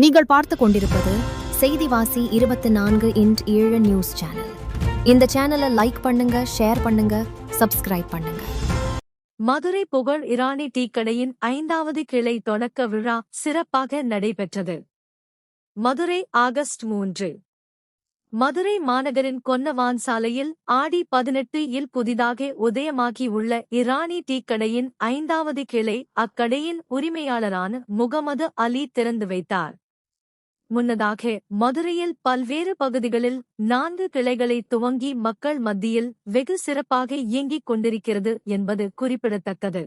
நீங்கள் பார்த்து கொண்டிருப்பது செய்திவாசி 24x7 நியூஸ் சேனல். இந்த சேனலை லைக் பண்ணுங்க, ஷேர் பண்ணுங்க, சப்ஸ்கிரைப் பண்ணுங்க. மதுரை புகழ் இரானி டீக்கடையின் 5வது கிளை தொடக்க விழா சிறப்பாக நடைபெற்றது. மதுரை ஆகஸ்ட் 3. மதுரை மாநகரின் கொன்னவான் சாலையில் ஆடி 18 இல் புதிதாக உதயமாகி உள்ள இரானி டீக்கடையின் 5வது கிளை அக்கடையின் உரிமையாளரான முகமது அலி திறந்து வைத்தார். முன்னதாக மதுரையில் பல்வேறு பகுதிகளில் 4 கிளைகளை துவங்கி மக்கள் மத்தியில் வெகு சிறப்பாக இயங்கிக் கொண்டிருக்கிறது என்பது குறிப்பிடத்தக்கது.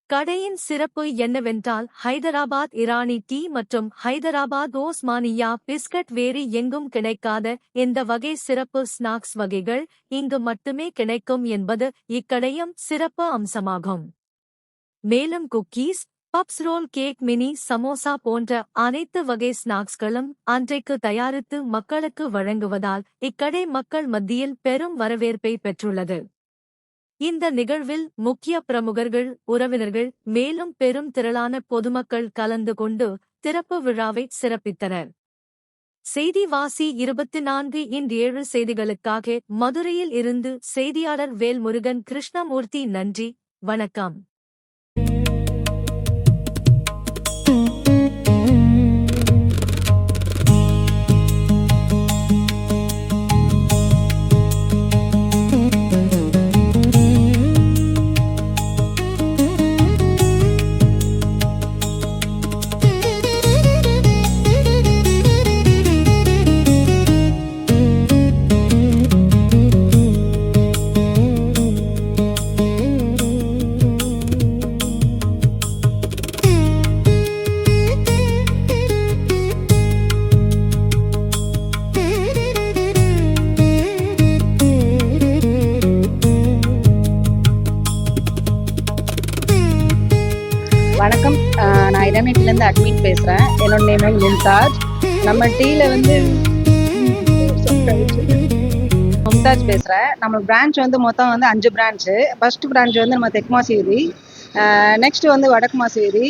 கடையின் சிறப்பு என்னவென்றால் ஹைதராபாத் இரானி டீ மற்றும் ஹைதராபாத் ஓஸ்மானியா பிஸ்கட் வேறு எங்கும் கிடைக்காத இந்த வகை சிறப்பு ஸ்நாக்ஸ் வகைகள் இங்கு மட்டுமே கிடைக்கும் என்பது இக்கடையின் சிறப்பு அம்சமாகும். மேலும் cookies, puffs, roll, cake, mini samosa போன்ற அனைத்து வகை ஸ்நாக்ஸ்களும் அன்றைக்கு தயாரித்து மக்களுக்கு வழங்குவதால் இக்கடை மக்கள் மத்தியில் பெரும் வரவேற்பை பெற்றுள்ளது. இந்த நிகழ்வில் முக்கிய பிரமுகர்கள், உறவினர்கள், மேலும் பெரும் திரளான பொதுமக்கள் கலந்து கொண்டு திறப்பு விழாவை சிறப்பித்தனர். செய்திவாசி 24x7 செய்திகளுக்காக மதுரையில் இருந்து செய்தியாளர் வேல்முருகன் கிருஷ்ணமூர்த்தி. நன்றி, வணக்கம். வணக்கம், நான் இளநீட்டிலேருந்து அட்மிட் பேசுகிறேன். என்னோட நேம் மும்தாஜ். நம்ம டீயில் வந்து மும்தாஜ் பேசுகிறேன். நம்ம பிரான்ச் வந்து மொத்தம் வந்து 5 பிரான்ச்சு. ஃபர்ஸ்ட் பிரான்ச் வந்து நம்ம தெற்குமாசி வீதி, நெக்ஸ்ட் வந்து வடக்குமாசி வீதி,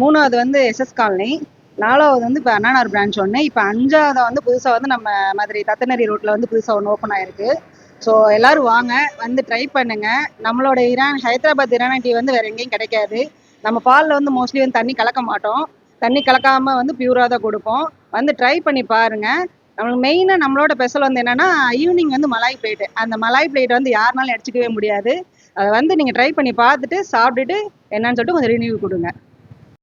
3வது வந்து எஸ்எஸ் காலனி, 4வது வந்து இப்போ அண்ணாநகர் பிரான்ச் ஒன்று, இப்போ 5வது வந்து புதுசாக வந்து நம்ம மதுரை தத்தனரி ரோட்டில் வந்து புதுசாக ஒன்று ஓப்பன் ஆகிருக்கு. ஸோ எல்லோரும் வாங்க, வந்து ட்ரை பண்ணுங்கள். நம்மளோட ஹைதராபாத் இரானி டீ வந்து வேறு எங்கேயும் கிடைக்காது. நம்ம பாலில் வந்து மோஸ்ட்லி வந்து தண்ணி கலக்க மாட்டோம். தண்ணி கலக்காமல் வந்து பியூராக தான் கொடுப்போம். வந்து ட்ரை பண்ணி பாருங்கள். நம்மளுக்கு மெயினாக நம்மளோட ஸ்பெஷல் வந்து என்னென்னா ஈவினிங் வந்து மலாய் பிளேட்டு. அந்த மலாய் பிளேட் வந்து யாருனாலும் அடிச்சிக்கவே முடியாது. அதை வந்து நீங்கள் ட்ரை பண்ணி பார்த்துட்டு சாப்பிட்டுட்டு என்னன்னு சொல்லிட்டு கொஞ்சம் ரிவ்யூ கொடுங்க.